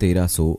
1300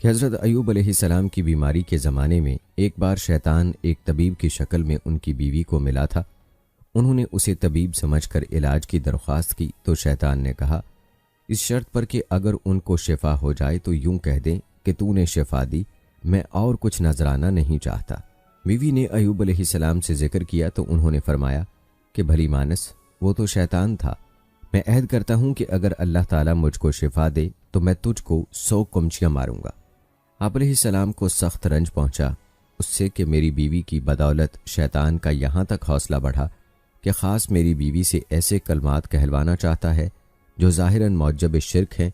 کہ حضرت ایوب علیہ السلام کی بیماری کے زمانے میں ایک بار شیطان ایک طبیب کی شکل میں ان کی بیوی کو ملا تھا۔ انہوں نے اسے طبیب سمجھ کر علاج کی درخواست کی تو شیطان نے کہا، اس شرط پر کہ اگر ان کو شفا ہو جائے تو یوں کہہ دیں کہ تو نے شفا دی، میں اور کچھ نذرانہ نہیں چاہتا۔ بیوی نے ایوب علیہ السلام سے ذکر کیا تو انہوں نے فرمایا کہ بھلی مانس، وہ تو شیطان تھا، میں عہد کرتا ہوں کہ اگر اللہ تعالیٰ مجھ کو شفا دے تو میں تجھ کو 100 قمچیاں ماروں گا۔ آپ علیہ السلام کو سخت رنج پہنچا اس سے کہ میری بیوی کی بدولت شیطان کا یہاں تک حوصلہ بڑھا کہ خاص میری بیوی سے ایسے کلمات کہلوانا چاہتا ہے جو ظاہراً موجب شرک ہیں،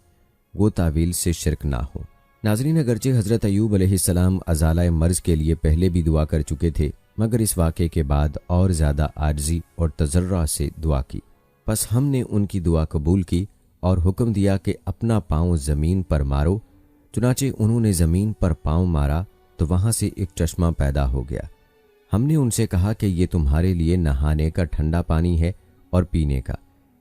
وہ تعویل سے شرک نہ ہو۔ ناظرین، اگرچہ حضرت ایوب علیہ السلام ازالہ مرض کے لیے پہلے بھی دعا کر چکے تھے، مگر اس واقعے کے بعد اور زیادہ عاجزی اور تضرع سے دعا کی۔ پس ہم نے ان کی دعا قبول کی اور حکم دیا کہ اپنا پاؤں زمین پر مارو۔ چنانچہ انہوں نے زمین پر پاؤں مارا تو وہاں سے ایک چشمہ پیدا ہو گیا۔ ہم نے ان سے کہا کہ یہ تمہارے لیے نہانے کا ٹھنڈا پانی ہے اور پینے کا،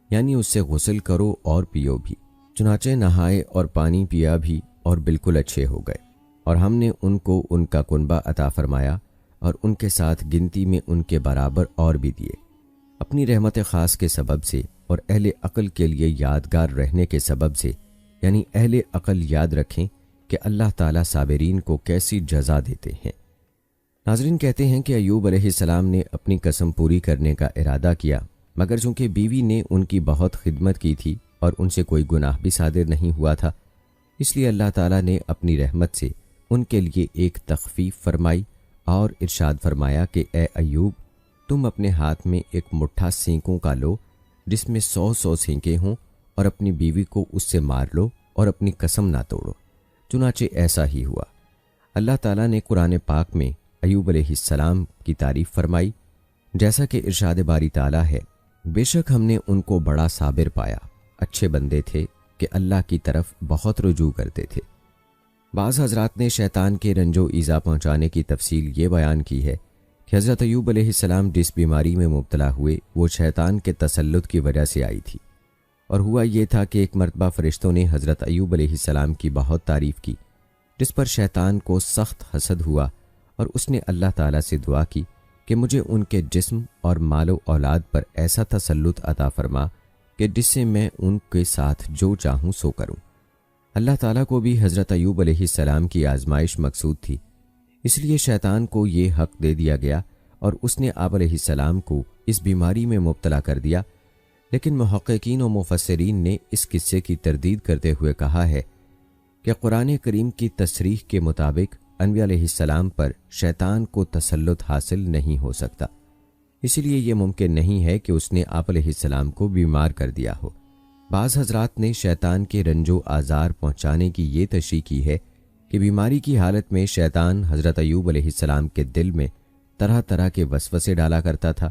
یعنی اس سے غسل کرو اور پیو بھی۔ چنانچہ نہائے اور پانی پیا بھی اور بالکل اچھے ہو گئے، اور ہم نے ان کو ان کا کنبہ عطا فرمایا اور ان کے ساتھ گنتی میں ان کے برابر اور بھی دیے۔ اپنی رحمت خاص کے سبب سے اور اہل عقل کے لیے یادگار رہنے کے سبب سے، یعنی اہل عقل یاد رکھیں کہ اللہ تعالیٰ صابرین کو کیسی جزا دیتے ہیں۔ ناظرین، کہتے ہیں کہ ایوب علیہ السلام نے اپنی قسم پوری کرنے کا ارادہ کیا، مگر چونکہ بیوی نے ان کی بہت خدمت کی تھی اور ان سے کوئی گناہ بھی صادر نہیں ہوا تھا، اس لیے اللہ تعالیٰ نے اپنی رحمت سے ان کے لیے ایک تخفیف فرمائی اور ارشاد فرمایا کہ اے ایوب، تم اپنے ہاتھ میں ایک مٹھا سینکوں کا لو جس میں 100 سینکیں ہوں، اور اپنی بیوی کو اس سے مار لو اور اپنی قسم نہ توڑو۔ چنانچہ ایسا ہی ہوا۔ اللہ تعالیٰ نے قرآن پاک میں ایوب علیہ السلام کی تعریف فرمائی، جیسا کہ ارشاد باری تعالیٰ ہے، بے شک ہم نے ان کو بڑا صابر پایا، اچھے بندے تھے کہ اللہ کی طرف بہت رجوع کرتے تھے۔ بعض حضرات نے شیطان کے رنج و ایذا پہنچانے کی تفصیل یہ بیان کی ہے کہ حضرت ایوب علیہ السلام جس بیماری میں مبتلا ہوئے وہ شیطان کے تسلط کی وجہ سے آئی تھی، اور ہوا یہ تھا کہ ایک مرتبہ فرشتوں نے حضرت ایوب علیہ السلام کی بہت تعریف کی، جس پر شیطان کو سخت حسد ہوا اور اس نے اللہ تعالیٰ سے دعا کی کہ مجھے ان کے جسم اور مال و اولاد پر ایسا تسلط عطا فرما کہ جس سے میں ان کے ساتھ جو چاہوں سو کروں۔ اللہ تعالیٰ کو بھی حضرت ایوب علیہ السلام کی آزمائش مقصود تھی، اس لیے شیطان کو یہ حق دے دیا گیا اور اس نے آپ علیہ السلام کو اس بیماری میں مبتلا کر دیا۔ لیکن محققین و مفسرین نے اس قصے کی تردید کرتے ہوئے کہا ہے کہ قرآن کریم کی تصریح کے مطابق انبیاء علیہ السلام پر شیطان کو تسلط حاصل نہیں ہو سکتا، اس لیے یہ ممکن نہیں ہے کہ اس نے آپ علیہ السلام کو بیمار کر دیا ہو۔ بعض حضرات نے شیطان کے رنج و آزار پہنچانے کی یہ تشریح کی ہے کہ بیماری کی حالت میں شیطان حضرت ایوب علیہ السلام کے دل میں طرح طرح کے وسوسے ڈالا کرتا تھا،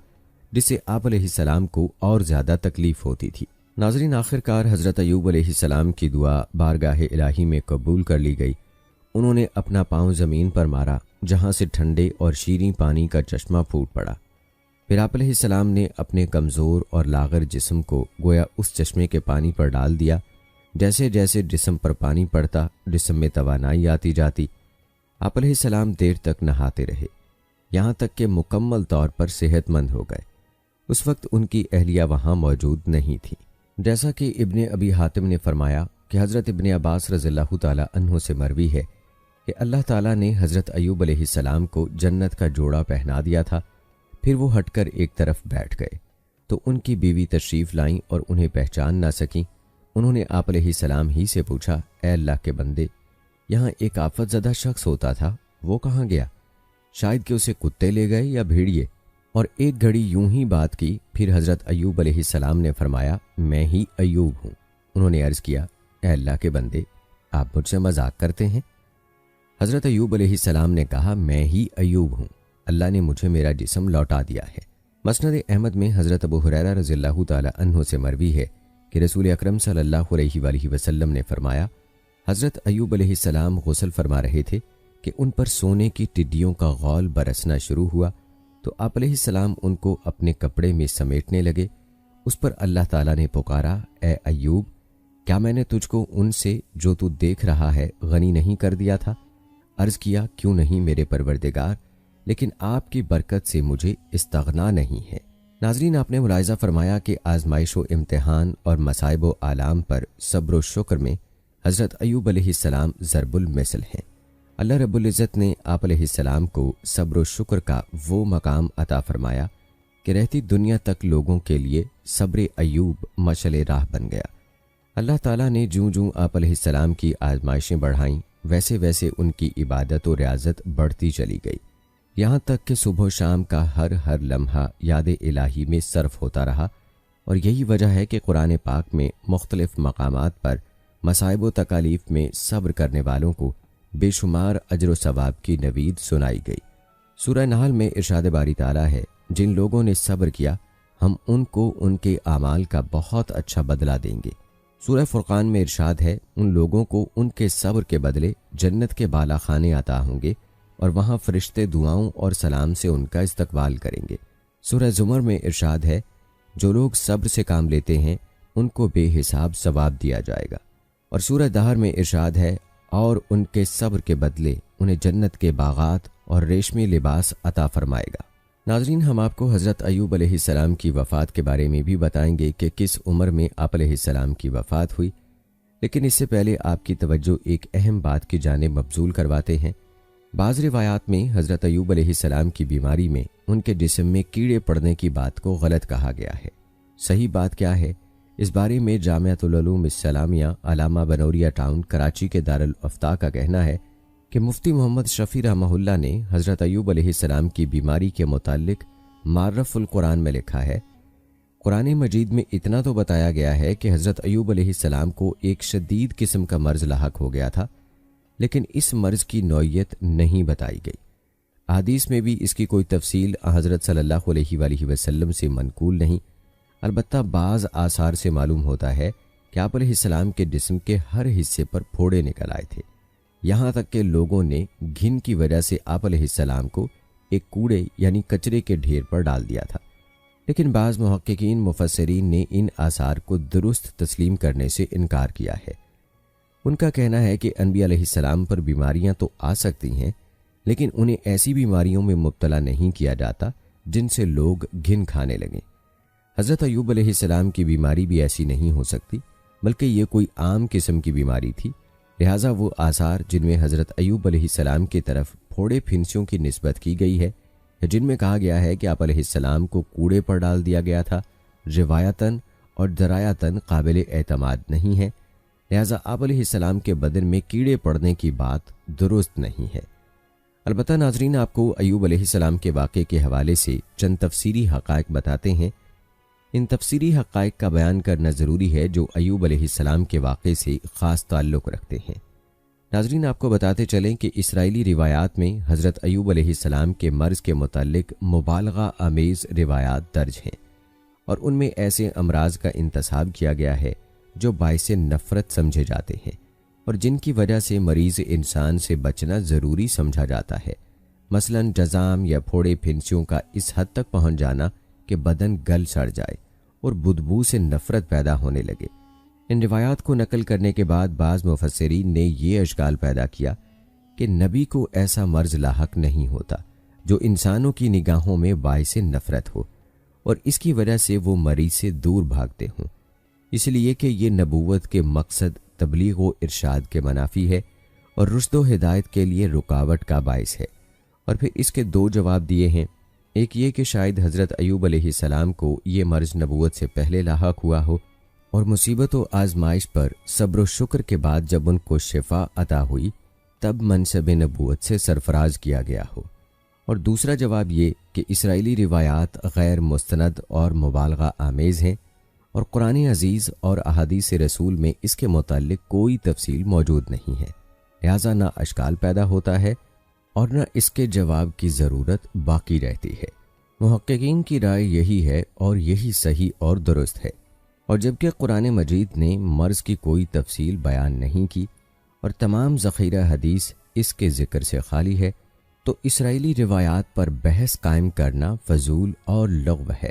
جس سے آپ علیہ السلام کو اور زیادہ تکلیف ہوتی تھی۔ ناظرین، آخرکار حضرت ایوب علیہ السلام کی دعا بارگاہ الہی میں قبول کر لی گئی۔ انہوں نے اپنا پاؤں زمین پر مارا، جہاں سے ٹھنڈے اور شیریں پانی کا چشمہ پھوٹ پڑا۔ پھر آپ علیہ السلام نے اپنے کمزور اور لاغر جسم کو گویا اس چشمے کے پانی پر ڈال دیا۔ جیسے جیسے جسم پر پانی پڑتا، جسم میں توانائی آتی جاتی۔ آپ علیہ السلام دیر تک نہاتے رہے، یہاں تک کہ مکمل طور پر صحت مند ہو گئے۔ اس وقت ان کی اہلیہ وہاں موجود نہیں تھی۔ جیسا کہ ابن ابی حاتم نے فرمایا کہ حضرت ابن عباس رضی اللہ تعالیٰ عنہ سے مروی ہے کہ اللہ تعالیٰ نے حضرت ایوب علیہ السلام کو جنت کا جوڑا پہنا دیا تھا، پھر وہ ہٹ کر ایک طرف بیٹھ گئے تو ان کی بیوی تشریف لائیں اور انہیں پہچان نہ سکیں۔ انہوں نے آپ علیہ السلام ہی سے پوچھا، اے اللہ کے بندے، یہاں ایک آفت زدہ شخص ہوتا تھا، وہ کہاں گیا؟ شاید کہ اسے کتے لے گئے یا بھیڑیے۔ اور ایک گھڑی یوں ہی بات کی، پھر حضرت ایوب علیہ السلام نے فرمایا، میں ہی ایوب ہوں۔ انہوں نے عرض کیا، اے اللہ کے بندے، آپ مجھ سے مذاق کرتے ہیں؟ حضرت ایوب علیہ السلام نے کہا، میں ہی ایوب ہوں، اللہ نے مجھے میرا جسم لوٹا دیا ہے۔ مسند احمد میں حضرت ابو ہریرہ رضی اللہ تعالی عنہ سے مروی ہے کہ رسول اکرم صلی اللہ علیہ وآلہ وسلم نے فرمایا، حضرت ایوب علیہ السلام غسل فرما رہے تھے کہ ان پر سونے کی ٹڈیوں کا غول برسنا شروع ہوا، تو آپ علیہ السلام ان کو اپنے کپڑے میں سمیٹنے لگے۔ اس پر اللہ تعالیٰ نے پکارا، اے ایوب، کیا میں نے تجھ کو ان سے جو تو دیکھ رہا ہے غنی نہیں کر دیا تھا؟ عرض کیا کیوں نہیں میرے پروردگار، لیکن آپ کی برکت سے مجھے استغنا نہیں ہے۔ ناظرین، آپ نے ملاحظہ فرمایا کہ آزمائش و امتحان اور مصائب و آلام پر صبر و شکر میں حضرت ایوب علیہ السلام ضرب المثل ہیں۔ اللہ رب العزت نے آپ علیہ السلام کو صبر و شکر کا وہ مقام عطا فرمایا کہ رہتی دنیا تک لوگوں کے لیے صبر ایوب مشعل راہ بن گیا۔ اللہ تعالیٰ نے جوں جوں آپ علیہ السلام کی آزمائشیں بڑھائیں، ویسے ویسے ان کی عبادت و ریاضت بڑھتی چلی گئی، یہاں تک کہ صبح و شام کا ہر لمحہ یاد الہی میں صرف ہوتا رہا۔ اور یہی وجہ ہے کہ قرآن پاک میں مختلف مقامات پر مصائب و تکالیف میں صبر کرنے والوں کو بے شمار اجر و ثواب کی نوید سنائی گئی۔ سورہ نحل میں ارشاد باری تعالیٰ ہے، جن لوگوں نے صبر کیا ہم ان کو ان کے اعمال کا بہت اچھا بدلہ دیں گے۔ سورہ فرقان میں ارشاد ہے، ان لوگوں کو ان کے صبر کے بدلے جنت کے بالا خانے عطا ہوں گے اور وہاں فرشتے دعاؤں اور سلام سے ان کا استقبال کریں گے۔ سورہ زمر میں ارشاد ہے، جو لوگ صبر سے کام لیتے ہیں ان کو بے حساب ثواب دیا جائے گا۔ اور سورہ دہر میں ارشاد ہے، اور ان کے صبر کے بدلے انہیں جنت کے باغات اور ریشمی لباس عطا فرمائے گا۔ ناظرین، ہم آپ کو حضرت ایوب علیہ السلام کی وفات کے بارے میں بھی بتائیں گے کہ کس عمر میں آپ علیہ السلام کی وفات ہوئی، لیکن اس سے پہلے آپ کی توجہ ایک اہم بات کی جانب مبذول کرواتے ہیں۔ بعض روایات میں حضرت ایوب علیہ السلام کی بیماری میں ان کے جسم میں کیڑے پڑنے کی بات کو غلط کہا گیا ہے۔ صحیح بات کیا ہے؟ اس بارے میں جامعۃ العلوم اسلامیہ علامہ بنوریا ٹاؤن کراچی کے دارالافتاء کا کہنا ہے کہ مفتی محمد شفیع رحمہ اللہ نے حضرت ایوب علیہ السلام کی بیماری کے متعلق معرف القرآن میں لکھا ہے، قرآن مجید میں اتنا تو بتایا گیا ہے کہ حضرت ایوب علیہ السلام کو ایک شدید قسم کا مرض لاحق ہو گیا تھا، لیکن اس مرض کی نوعیت نہیں بتائی گئی۔ احادیث میں بھی اس کی کوئی تفصیل حضرت صلی اللہ علیہ وآلہ وسلم سے منقول نہیں، البتہ بعض آثار سے معلوم ہوتا ہے کہ آپ علیہ السلام کے جسم کے ہر حصے پر پھوڑے نکل آئے تھے، یہاں تک کہ لوگوں نے گھن کی وجہ سے آپ علیہ السلام کو ایک کوڑے یعنی کچرے کے ڈھیر پر ڈال دیا تھا۔ لیکن بعض محققین مفسرین نے ان آثار کو درست تسلیم کرنے سے انکار کیا ہے۔ ان کا کہنا ہے کہ انبیاء علیہ السلام پر بیماریاں تو آ سکتی ہیں، لیکن انہیں ایسی بیماریوں میں مبتلا نہیں کیا جاتا جن سے لوگ گھن کھانے لگیں۔ حضرت ایوب علیہ السلام کی بیماری بھی ایسی نہیں ہو سکتی، بلکہ یہ کوئی عام قسم کی بیماری تھی، لہٰذا وہ آثار جن میں حضرت ایوب علیہ السلام کی طرف پھوڑے پھنسیوں کی نسبت کی گئی ہے، جن میں کہا گیا ہے کہ آپ علیہ السلام کو کوڑے پر ڈال دیا گیا تھا، روایتاً اور درایتاً قابل اعتماد نہیں ہے، لہٰذا آپ علیہ السلام کے بدن میں کیڑے پڑنے کی بات درست نہیں ہے۔ البتہ ناظرین، آپ کو ایوب علیہ السلام کے واقعے کے حوالے سے چند تفسیری حقائق بتاتے ہیں۔ ان تفسیری حقائق کا بیان کرنا ضروری ہے جو ایوب علیہ السلام کے واقعے سے خاص تعلق رکھتے ہیں۔ ناظرین، آپ کو بتاتے چلیں کہ اسرائیلی روایات میں حضرت ایوب علیہ السلام کے مرض کے متعلق مبالغہ آمیز روایات درج ہیں، اور ان میں ایسے امراض کا انتساب کیا گیا ہے جو باعث نفرت سمجھے جاتے ہیں اور جن کی وجہ سے مریض انسان سے بچنا ضروری سمجھا جاتا ہے، مثلاً جزام یا پھوڑے پھنسیوں کا اس حد تک پہنچ جانا کہ بدن گل سڑ جائے اور بدبو سے نفرت پیدا ہونے لگے۔ ان روایات کو نقل کرنے کے بعد بعض مفسرین نے یہ اشکال پیدا کیا کہ نبی کو ایسا مرض لاحق نہیں ہوتا جو انسانوں کی نگاہوں میں باعث نفرت ہو اور اس کی وجہ سے وہ مریض سے دور بھاگتے ہوں، اس لیے کہ یہ نبوت کے مقصد تبلیغ و ارشاد کے منافی ہے اور رشد و ہدایت کے لیے رکاوٹ کا باعث ہے۔ اور پھر اس کے دو جواب دیے ہیں، ایک یہ کہ شاید حضرت ایوب علیہ السلام کو یہ مرض نبوت سے پہلے لاحق ہوا ہو اور مصیبت و آزمائش پر صبر و شکر کے بعد جب ان کو شفا عطا ہوئی تب منصب نبوت سے سرفراز کیا گیا ہو، اور دوسرا جواب یہ کہ اسرائیلی روایات غیر مستند اور مبالغہ آمیز ہیں اور قرآن عزیز اور احادیث رسول میں اس کے متعلق کوئی تفصیل موجود نہیں ہے، لہٰذا نہ اشکال پیدا ہوتا ہے اور نہ اس کے جواب کی ضرورت باقی رہتی ہے۔ محققین کی رائے یہی ہے اور یہی صحیح اور درست ہے، اور جبکہ قرآن مجید نے مرض کی کوئی تفصیل بیان نہیں کی اور تمام ذخیرہ حدیث اس کے ذکر سے خالی ہے، تو اسرائیلی روایات پر بحث قائم کرنا فضول اور لغو ہے۔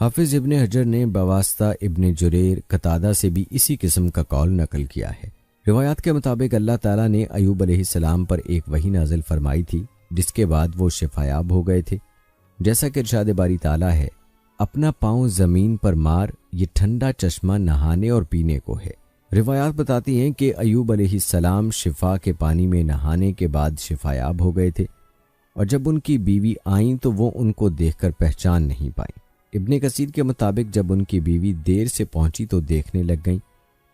حافظ ابن حجر نے بواسطہ ابن جریر قتادہ سے بھی اسی قسم کا قول نقل کیا ہے۔ روایات کے مطابق اللہ تعالیٰ نے ایوب علیہ السلام پر ایک وحی نازل فرمائی تھی جس کے بعد وہ شفایاب ہو گئے تھے۔ جیسا کہ ارشاد باری تعالیٰ ہے، اپنا پاؤں زمین پر مار، یہ ٹھنڈا چشمہ نہانے اور پینے کو ہے۔ روایات بتاتی ہیں کہ ایوب علیہ السلام شفا کے پانی میں نہانے کے بعد شفایاب ہو گئے تھے، اور جب ان کی بیوی آئیں تو وہ ان کو دیکھ کر پہچان نہیں پائیں۔ ابن کثیر کے مطابق جب ان کی بیوی دیر سے پہنچی تو دیکھنے لگ گئیں۔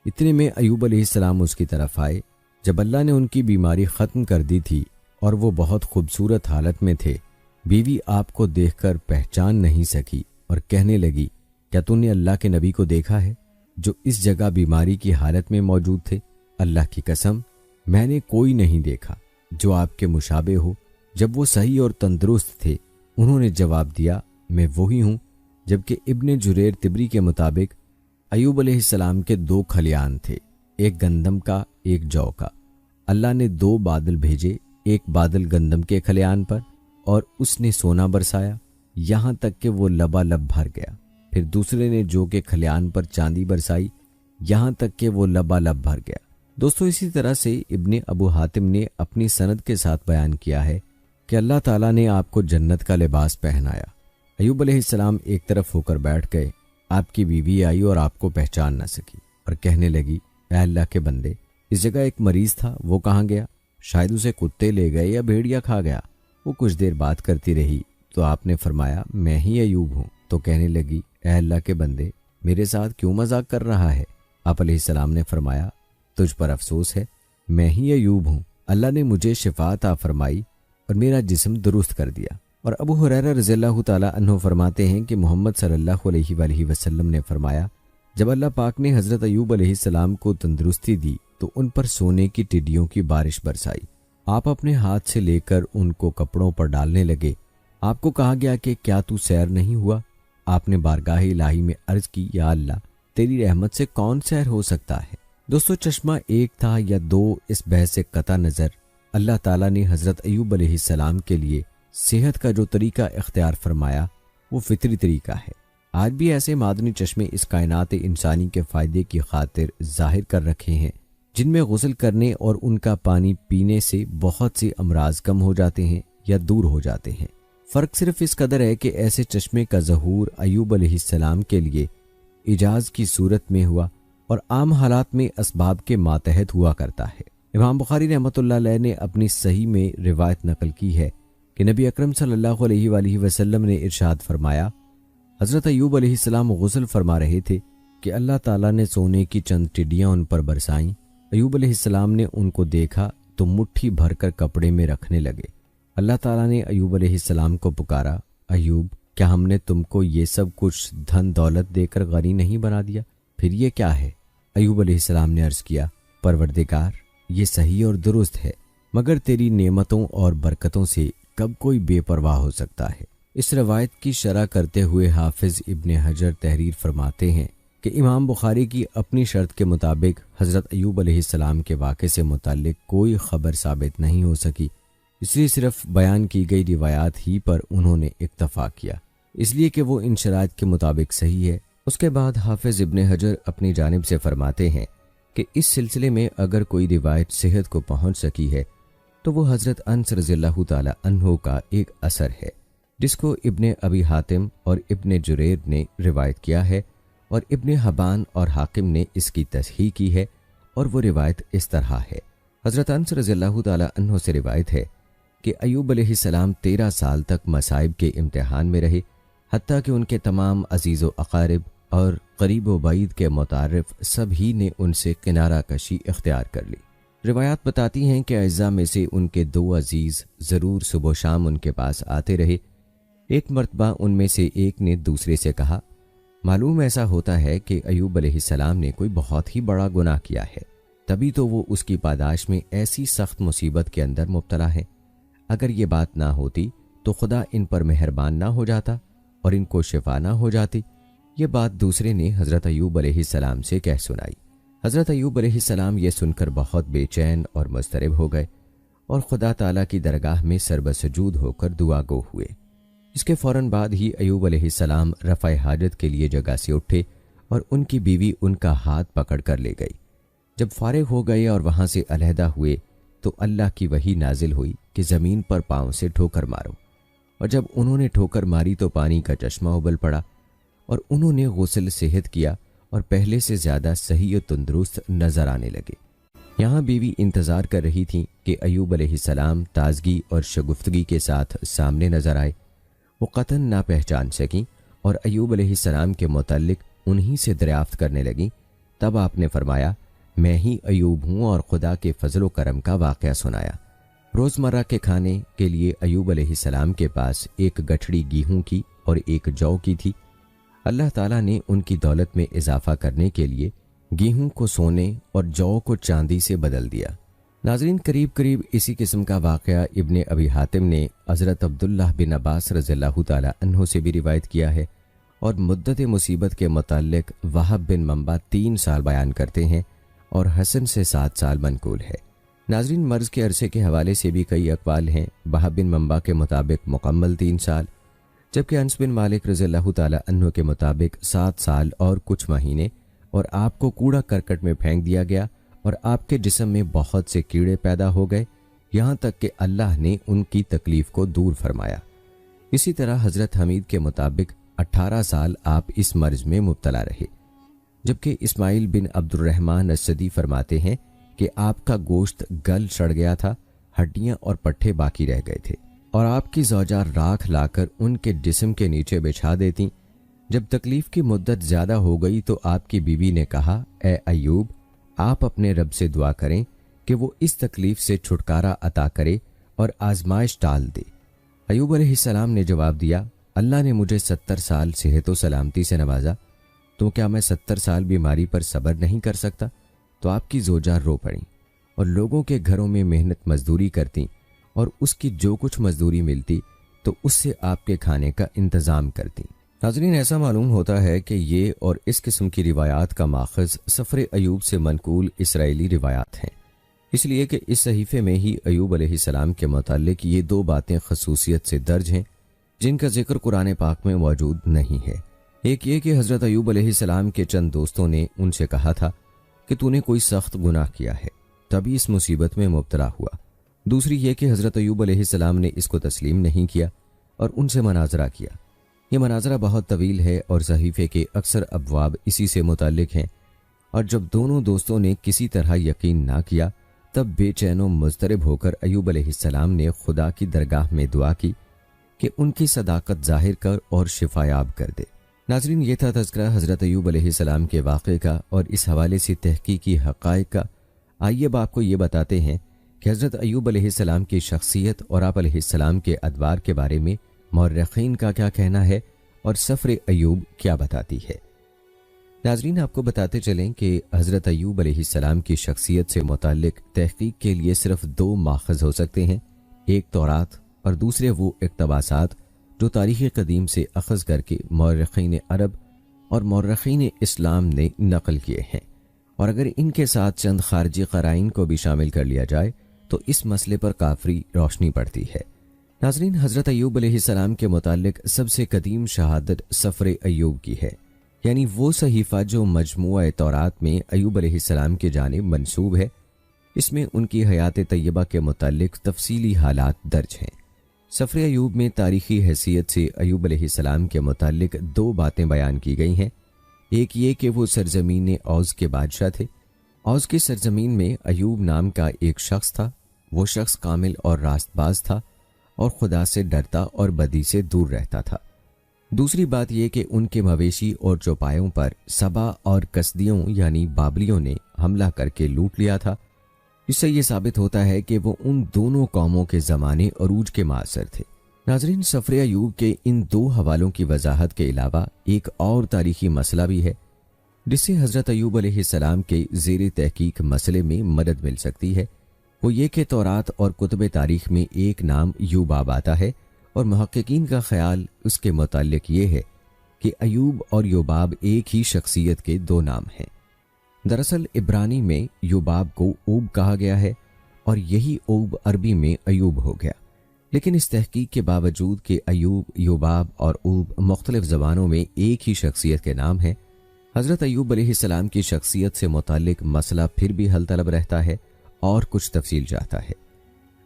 اتنے میں ایوب علیہ السلام اس کی طرف آئے۔ جب اللہ نے ان کی بیماری ختم کر دی تھی اور وہ بہت خوبصورت حالت میں تھے، بیوی آپ کو دیکھ کر پہچان نہیں سکی اور کہنے لگی، کیا تو نے اللہ کے نبی کو دیکھا ہے جو اس جگہ بیماری کی حالت میں موجود تھے؟ اللہ کی قسم، میں نے کوئی نہیں دیکھا جو آپ کے مشابہ ہو جب وہ صحیح اور تندرست تھے۔ انہوں نے جواب دیا، میں وہی ہوں۔ جبکہ ابن جریر طبری کے مطابق ایوب علیہ السلام کے 2 کھلیان تھے، ایک گندم کا، ایک جو کا۔ اللہ نے 2 بادل بھیجے، ایک بادل گندم کے کھلیان پر اور اس نے سونا برسایا یہاں تک کہ وہ لبالب بھر گیا، پھر دوسرے نے جو کے کھلیان پر چاندی برسائی یہاں تک کہ وہ لبالب بھر گیا۔ دوستو، اسی طرح سے ابن ابو حاتم نے اپنی سند کے ساتھ بیان کیا ہے کہ اللہ تعالیٰ نے آپ کو جنت کا لباس پہنایا۔ ایوب علیہ السلام ایک طرف ہو کر بیٹھ گئے۔ آپ کی بیوی آئی اور آپ کو پہچان نہ سکی اور کہنے لگی، اے اللہ کے بندے، اس جگہ ایک مریض تھا، وہ کہاں گیا؟ شاید اسے کتے لے گئے یا بھیڑیا کھا گیا۔ وہ کچھ دیر بات کرتی رہی تو آپ نے فرمایا، میں ہی ایوب ہوں۔ تو کہنے لگی، اے اللہ کے بندے، میرے ساتھ کیوں مذاق کر رہا ہے؟ آپ علیہ السلام نے فرمایا، تجھ پر افسوس ہے، میں ہی ایوب ہوں۔ اللہ نے مجھے شفا عطا فرمائی اور میرا جسم درست کر دیا۔ اور ابو ہریرہ رضی اللہ تعالیٰ عنہ فرماتے ہیں کہ محمد صلی اللہ علیہ وآلہ وسلم نے فرمایا، جب اللہ پاک نے حضرت ایوب علیہ السلام کو تندرستی دی تو ان پر سونے کی ٹڈیوں کی بارش برسائی۔ آپ اپنے ہاتھ سے لے کر ان کو کپڑوں پر ڈالنے لگے۔ آپ کو کہا گیا کہ کیا تو سیر نہیں ہوا؟ آپ نے بارگاہ الہی میں عرض کی، یا اللہ، تیری رحمت سے کون سیر ہو سکتا ہے؟ دوستو، چشمہ ایک تھا یا 2 اس بحث سے قطع نظر اللہ تعالیٰ نے حضرت ایوب علیہ السلام کے لیے صحت کا جو طریقہ اختیار فرمایا وہ فطری طریقہ ہے۔ آج بھی ایسے معدنی چشمے اس کائنات انسانی کے فائدے کی خاطر ظاہر کر رکھے ہیں جن میں غسل کرنے اور ان کا پانی پینے سے بہت سی امراض کم ہو جاتے ہیں یا دور ہو جاتے ہیں۔ فرق صرف اس قدر ہے کہ ایسے چشمے کا ظہور ایوب علیہ السلام کے لیے اعجاز کی صورت میں ہوا اور عام حالات میں اسباب کے ماتحت ہوا کرتا ہے۔ امام بخاری رحمۃ اللہ علیہ نے اپنی صحیح میں روایت نقل کی ہے کہ نبی اکرم صلی اللہ علیہ وآلہ وسلم نے ارشاد فرمایا، حضرت ایوب علیہ السلام غسل فرما رہے تھے کہ اللہ تعالیٰ نے سونے کی چند ٹڈیاں ان پر برسائیں۔ ایوب علیہ السلام نے ان کو دیکھا تو مٹھی بھر کر کپڑے میں رکھنے لگے۔ اللہ تعالیٰ نے ایوب علیہ السلام کو پکارا، ایوب، کیا ہم نے تم کو یہ سب کچھ دھن دولت دے کر غنی نہیں بنا دیا؟ پھر یہ کیا ہے؟ ایوب علیہ السلام نے عرض کیا، پروردگار، یہ صحیح اور درست ہے، مگر تیری نعمتوں اور برکتوں سے کب کوئی بے پرواہ ہو سکتا ہے؟ اس روایت کی شرح کرتے ہوئے حافظ ابن حجر تحریر فرماتے ہیں کہ امام بخاری کی اپنی شرط کے مطابق حضرت ایوب علیہ السلام کے واقعے سے متعلق کوئی خبر ثابت نہیں ہو سکی، اس لیے صرف بیان کی گئی روایات ہی پر انہوں نے اکتفا کیا، اس لیے کہ وہ ان شرائط کے مطابق صحیح ہے۔ اس کے بعد حافظ ابن حجر اپنی جانب سے فرماتے ہیں کہ اس سلسلے میں اگر کوئی روایت صحت کو پہنچ سکی ہے تو وہ حضرت انس رضی اللہ تعالی عنہ کا ایک اثر ہے جس کو ابن ابی حاتم اور ابن جریر نے روایت کیا ہے، اور ابن حبان اور حاکم نے اس کی تصحیح کی ہے، اور وہ روایت اس طرح ہے۔ حضرت انس رضی اللہ تعالی عنہ سے روایت ہے کہ ایوب علیہ السلام 13 سال تک مصائب کے امتحان میں رہے، حتیٰ کہ ان کے تمام عزیز و اقارب اور قریب و بعید کے متعارف سب ہی نے ان سے کنارہ کشی اختیار کر لی۔ روایات بتاتی ہیں کہ اعزاء میں سے ان کے 2 عزیز ضرور صبح و شام ان کے پاس آتے رہے۔ ایک مرتبہ ان میں سے ایک نے دوسرے سے کہا، معلوم ایسا ہوتا ہے کہ ایوب علیہ السلام نے کوئی بہت ہی بڑا گناہ کیا ہے، تبھی تو وہ اس کی پاداش میں ایسی سخت مصیبت کے اندر مبتلا ہے۔ اگر یہ بات نہ ہوتی تو خدا ان پر مہربان نہ ہو جاتا اور ان کو شفا نہ ہو جاتی۔ یہ بات دوسرے نے حضرت ایوب علیہ السلام سے کہہ سنائی۔ حضرت ایوب علیہ السلام یہ سن کر بہت بے چین اور مضطرب ہو گئے اور خدا تعالیٰ کی درگاہ میں سر بسجود ہو کر دعا گو ہوئے۔ اس کے فوراً بعد ہی ایوب علیہ السلام رفع حاجت کے لیے جگہ سے اٹھے اور ان کی بیوی ان کا ہاتھ پکڑ کر لے گئی۔ جب فارغ ہو گئے اور وہاں سے علیحدہ ہوئے تو اللہ کی وحی نازل ہوئی کہ زمین پر پاؤں سے ٹھوکر مارو، اور جب انہوں نے ٹھوکر ماری تو پانی کا چشمہ ابل پڑا، اور انہوں نے غسل صحت کیا اور پہلے سے زیادہ صحیح و تندرست نظر آنے لگے۔ یہاں بیوی انتظار کر رہی تھی کہ ایوب علیہ السلام تازگی اور شگفتگی کے ساتھ سامنے نظر آئے۔ وہ قطعاً نہ پہچان سکیں اور ایوب علیہ السلام کے متعلق انہی سے دریافت کرنے لگیں۔ تب آپ نے فرمایا، میں ہی ایوب ہوں، اور خدا کے فضل و کرم کا واقعہ سنایا۔ روزمرہ کے کھانے کے لیے ایوب علیہ السلام کے پاس ایک گٹھڑی گیہوں کی اور ایک جو کی تھی۔ اللہ تعالیٰ نے ان کی دولت میں اضافہ کرنے کے لیے گیہوں کو سونے اور جو کو چاندی سے بدل دیا۔ ناظرین، قریب اسی قسم کا واقعہ ابن ابی حاتم نے حضرت عبداللہ بن عباس رضی اللہ تعالیٰ عنہ سے بھی روایت کیا ہے، اور مدت مصیبت کے متعلق وہب بن منبع 3 سال بیان کرتے ہیں اور حسن سے 7 سال منقول ہے۔ ناظرین، مرض کے عرصے کے حوالے سے بھی کئی اقوال ہیں۔ وہب بن منبع کے مطابق مکمل 3 سال، جبکہ انس بن مالک رضی اللہ تعالیٰ عنہ کے مطابق 7 سال اور کچھ مہینے، اور آپ کو کوڑا کرکٹ میں پھینک دیا گیا اور آپ کے جسم میں بہت سے کیڑے پیدا ہو گئے، یہاں تک کہ اللہ نے ان کی تکلیف کو دور فرمایا۔ اسی طرح حضرت حمید کے مطابق 18 سال آپ اس مرض میں مبتلا رہے، جبکہ اسماعیل بن عبد الرحمن السدی فرماتے ہیں کہ آپ کا گوشت گل سڑ گیا تھا، ہڈیاں اور پٹھے باقی رہ گئے تھے، اور آپ کی زوجہ راکھ لا کر ان کے جسم کے نیچے بچھا دیتی۔ جب تکلیف کی مدت زیادہ ہو گئی تو آپ کی بیوی نے کہا، اے ایوب، آپ اپنے رب سے دعا کریں کہ وہ اس تکلیف سے چھٹکارا عطا کرے اور آزمائش ٹال دے۔ ایوب علیہ السلام نے جواب دیا، اللہ نے مجھے 70 سال صحت و سلامتی سے نوازا، تو کیا میں 70 سال بیماری پر صبر نہیں کر سکتا؟ تو آپ کی زوجہ رو پڑیں اور لوگوں کے گھروں میں محنت مزدوری کرتی، اور اس کی جو کچھ مزدوری ملتی تو اس سے آپ کے کھانے کا انتظام کرتی۔ ناظرین، ایسا معلوم ہوتا ہے کہ یہ اور اس قسم کی روایات کا ماخذ سفر ایوب سے منقول اسرائیلی روایات ہیں، اس لیے کہ اس صحیفے میں ہی ایوب علیہ السلام کے متعلق یہ 2 باتیں خصوصیت سے درج ہیں جن کا ذکر قرآن پاک میں موجود نہیں ہے۔ ایک یہ کہ حضرت ایوب علیہ السلام کے چند دوستوں نے ان سے کہا تھا کہ تو نے کوئی سخت گناہ کیا ہے، تبھی اس مصیبت میں مبتلا ہوا۔ دوسری یہ کہ حضرت ایوب علیہ السلام نے اس کو تسلیم نہیں کیا اور ان سے مناظرہ کیا۔ یہ مناظرہ بہت طویل ہے اور صحیفے کے اکثر ابواب اسی سے متعلق ہیں، اور جب دونوں دوستوں نے کسی طرح یقین نہ کیا تب بے چین و مضطرب ہو کر ایوب علیہ السلام نے خدا کی درگاہ میں دعا کی کہ ان کی صداقت ظاہر کر اور شفایاب کر دے۔ ناظرین، یہ تھا تذکرہ حضرت ایوب علیہ السلام کے واقعے کا اور اس حوالے سے تحقیقی حقائق کا۔ آئیے اب آپ کو یہ بتاتے ہیں کہ حضرت ایوب علیہ السلام کی شخصیت اور آپ علیہ السلام کے ادوار کے بارے میں مورخین کا کیا کہنا ہے اور سفر ایوب کیا بتاتی ہے۔ ناظرین، آپ کو بتاتے چلیں کہ حضرت ایوب علیہ السلام کی شخصیت سے متعلق تحقیق کے لیے صرف 2 ماخذ ہو سکتے ہیں، ایک تورات اور دوسرے وہ اقتباسات جو تاریخ قدیم سے اخذ کر کے مورخین عرب اور مورخین اسلام نے نقل کیے ہیں، اور اگر ان کے ساتھ چند خارجی قرائن کو بھی شامل کر لیا جائے تو اس مسئلے پر کافی روشنی پڑتی ہے۔ ناظرین، حضرت ایوب علیہ السلام کے متعلق سب سے قدیم شہادت سفر ایوب کی ہے، یعنی وہ صحیفہ جو مجموعہ تورات میں ایوب علیہ السلام کی جانب منسوب ہے۔ اس میں ان کی حیات طیبہ کے متعلق تفصیلی حالات درج ہیں۔ سفر ایوب میں تاریخی حیثیت سے ایوب علیہ السلام کے متعلق 2 باتیں بیان کی گئی ہیں۔ ایک یہ کہ وہ سرزمین اوز کے بادشاہ تھے۔ اوز کی سرزمین میں ایوب نام کا ایک شخص تھا۔ وہ شخص کامل اور راست باز تھا اور خدا سے ڈرتا اور بدی سے دور رہتا تھا۔ دوسری بات یہ کہ ان کے مویشی اور چوپایوں پر سبا اور کسدیوں یعنی بابلیوں نے حملہ کر کے لوٹ لیا تھا۔ اس سے یہ ثابت ہوتا ہے کہ وہ ان دونوں قوموں کے زمانے عروج کے معاصر تھے۔ ناظرین، سفر ایوب کے ان 2 حوالوں کی وضاحت کے علاوہ ایک اور تاریخی مسئلہ بھی ہے جس سے حضرت ایوب علیہ السلام کے زیر تحقیق مسئلے میں مدد مل سکتی ہے۔ وہ یہ کہ تورات اور کتب تاریخ میں ایک نام یوباب آتا ہے، اور محققین کا خیال اس کے متعلق یہ ہے کہ ایوب اور یوباب ایک ہی شخصیت کے 2 نام ہیں۔ دراصل عبرانی میں یوباب کو اوب کہا گیا ہے اور یہی اوب عربی میں ایوب ہو گیا۔ لیکن اس تحقیق کے باوجود کہ ایوب، یوباب اور اوب مختلف زبانوں میں ایک ہی شخصیت کے نام ہیں، حضرت ایوب علیہ السلام کی شخصیت سے متعلق مسئلہ پھر بھی حل طلب رہتا ہے اور کچھ تفصیل چاہتا ہے۔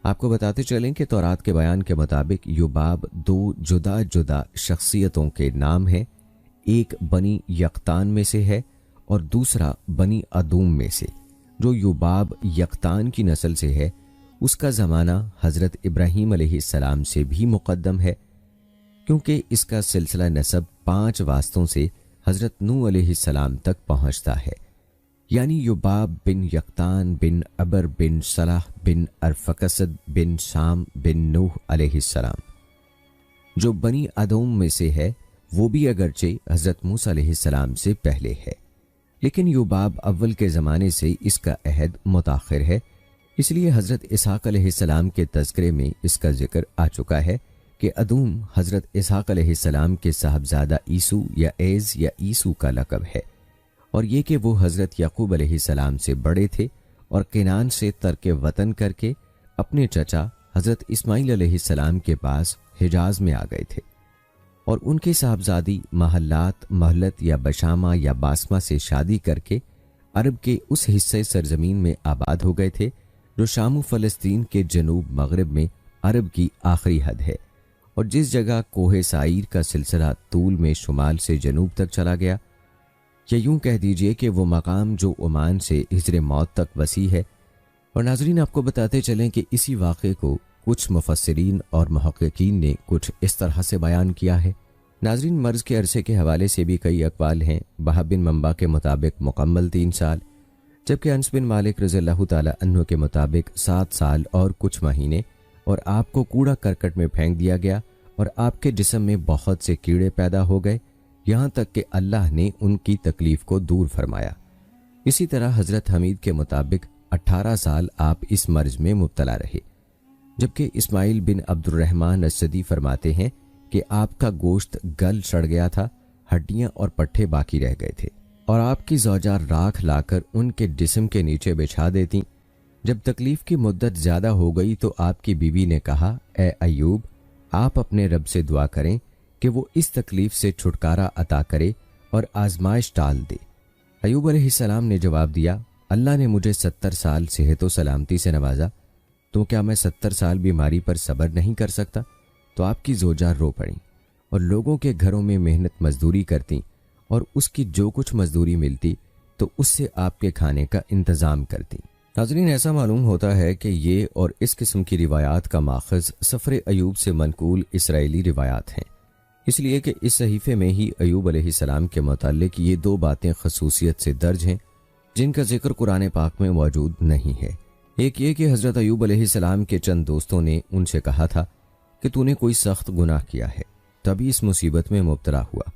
آپ کو بتاتے چلیں کہ تورات کے بیان کے مطابق یوباب 2 جدا جدا شخصیتوں کے نام ہیں، ایک بنی یقطان میں سے ہے اور دوسرا بنی ادوم میں سے۔ جو یوباب یقطان کی نسل سے ہے، اس کا زمانہ حضرت ابراہیم علیہ السلام سے بھی مقدم ہے، کیونکہ اس کا سلسلہ نسب 5 واسطوں سے حضرت نوح علیہ السلام تک پہنچتا ہے، یعنی یوباب بن یقطان بن عبر بن صلح بن ارفقسد بن شام بن نوح علیہ السلام۔ جو بنی ادوم میں سے ہے وہ بھی اگرچہ حضرت موسیٰ علیہ السلام سے پہلے ہے، لیکن یوباب اول کے زمانے سے اس کا عہد متاخر ہے، اس لیے حضرت اسحاق علیہ السلام کے تذکرے میں اس کا ذکر آ چکا ہے کہ ادوم حضرت اسحاق علیہ السلام کے صاحبزادہ عیسو یا ایز یا عیسو کا لقب ہے، اور یہ کہ وہ حضرت یعقوب علیہ السلام سے بڑے تھے اور کنعان سے ترک وطن کر کے اپنے چچا حضرت اسماعیل علیہ السلام کے پاس حجاز میں آ گئے تھے، اور ان کے صاحبزادی محلات، مہلت یا بشامہ یا باسمہ سے شادی کر کے عرب کے اس حصے سرزمین میں آباد ہو گئے تھے جو شام و فلسطین کے جنوب مغرب میں عرب کی آخری حد ہے، اور جس جگہ کوہ سعیر کا سلسلہ طول میں شمال سے جنوب تک چلا گیا، یا یوں کہہ دیجئے کہ وہ مقام جو عمان سے ہجر موت تک وسیع ہے۔ اور ناظرین آپ کو بتاتے چلیں کہ اسی واقعے کو کچھ مفسرین اور محققین نے کچھ اس طرح سے بیان کیا ہے۔ ناظرین مرض کے عرصے کے حوالے سے بھی کئی اقوال ہیں۔ وہب بن منبع کے مطابق مکمل 3 سال، جبکہ انس بن مالک رضی اللہ تعالی عنہ کے مطابق 7 سال اور کچھ مہینے، اور آپ کو کوڑا کرکٹ میں پھینک دیا گیا اور آپ کے جسم میں بہت سے کیڑے پیدا ہو گئے، یہاں تک کہ اللہ نے ان کی تکلیف کو دور فرمایا۔ اسی طرح حضرت حمید کے مطابق 18 سال آپ اس مرض میں مبتلا رہے، جبکہ اسماعیل بن عبد الرحمن السدی فرماتے ہیں کہ آپ کا گوشت گل سڑ گیا تھا، ہڈیاں اور پٹھے باقی رہ گئے تھے، اور آپ کی زوجہ راکھ لا کر ان کے جسم کے نیچے بچھا دیتی۔ جب تکلیف کی مدت زیادہ ہو گئی تو آپ کی بیوی نے کہا، اے ایوب، آپ اپنے رب سے دعا کریں کہ وہ اس تکلیف سے چھٹکارا عطا کرے اور آزمائش ٹال دے۔ ایوب علیہ السلام نے جواب دیا، اللہ نے مجھے 70 سال صحت و سلامتی سے نوازا، تو کیا میں 70 سال بیماری پر صبر نہیں کر سکتا؟ تو آپ کی زوجہ رو پڑیں اور لوگوں کے گھروں میں محنت مزدوری کرتیں، اور اس کی جو کچھ مزدوری ملتی تو اس سے آپ کے کھانے کا انتظام کرتیں۔ ناظرین ایسا معلوم ہوتا ہے کہ یہ اور اس قسم کی روایات کا ماخذ سفر ایوب سے منقول اسرائیلی روایات ہیں، اس لیے کہ اس صحیفے میں ہی ایوب علیہ السلام کے متعلق یہ 2 باتیں خصوصیت سے درج ہیں جن کا ذکر قرآن پاک میں موجود نہیں ہے۔ ایک یہ کہ حضرت ایوب علیہ السلام کے چند دوستوں نے ان سے کہا تھا کہ تو نے کوئی سخت گناہ کیا ہے تبھی اس مصیبت میں مبتلا ہوا۔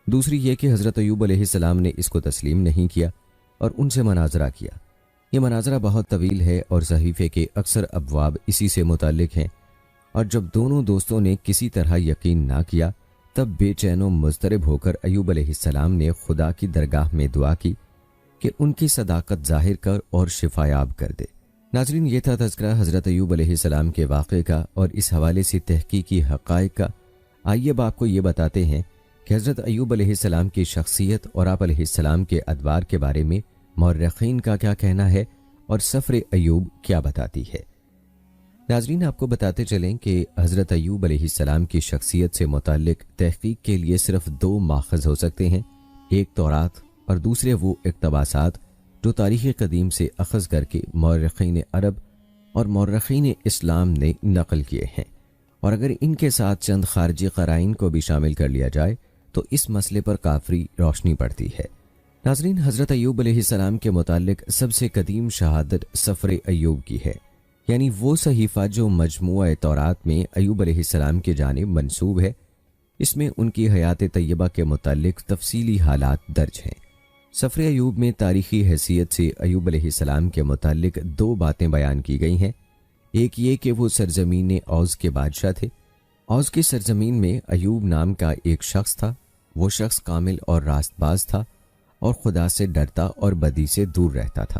دوسری یہ کہ حضرت ایوب علیہ السلام نے اس کو تسلیم نہیں کیا اور ان سے مناظرہ کیا۔ یہ مناظرہ بہت طویل ہے اور صحیفے کے اکثر ابواب اسی سے متعلق ہیں، اور جب دونوں دوستوں نے کسی طرح یقین نہ کیا تب بے چین و مضطرب ہو کر ایوب علیہ السلام نے خدا کی درگاہ میں دعا کی کہ ان کی صداقت ظاہر کر اور شفایاب کر دے۔ ناظرین یہ تھا تذکرہ حضرت ایوب علیہ السلام کے واقعے کا اور اس حوالے سے تحقیقی حقائق کا۔ آئیے اب آپ کو یہ بتاتے ہیں کہ حضرت ایوب علیہ السلام کی شخصیت اور آپ علیہ السلام کے ادوار کے بارے میں مورخین کا کیا کہنا ہے اور سفر ایوب کیا بتاتی ہے۔ ناظرین آپ کو بتاتے چلیں کہ حضرت ایوب علیہ السلام کی شخصیت سے متعلق تحقیق کے لیے صرف 2 ماخذ ہو سکتے ہیں، ایک تورات اور دوسرے وہ اقتباسات جو تاریخ قدیم سے اخذ کر کے مورخین عرب اور مورخین اسلام نے نقل کیے ہیں، اور اگر ان کے ساتھ چند خارجی قرائن کو بھی شامل کر لیا جائے تو اس مسئلے پر کافی روشنی پڑتی ہے۔ ناظرین حضرت ایوب علیہ السلام کے متعلق سب سے قدیم شہادت سفر ایوب کی ہے، یعنی وہ صحیفہ جو مجموعہ تورات میں ایوب علیہ السلام کی جانب منسوب ہے۔ اس میں ان کی حیات طیبہ کے متعلق تفصیلی حالات درج ہیں۔ سفر ایوب میں تاریخی حیثیت سے ایوب علیہ السلام کے متعلق 2 باتیں بیان کی گئی ہیں۔ ایک یہ کہ وہ سرزمین اوز کے بادشاہ تھے۔ اوز کی سرزمین میں ایوب نام کا ایک شخص تھا، وہ شخص کامل اور راست باز تھا اور خدا سے ڈرتا اور بدی سے دور رہتا تھا۔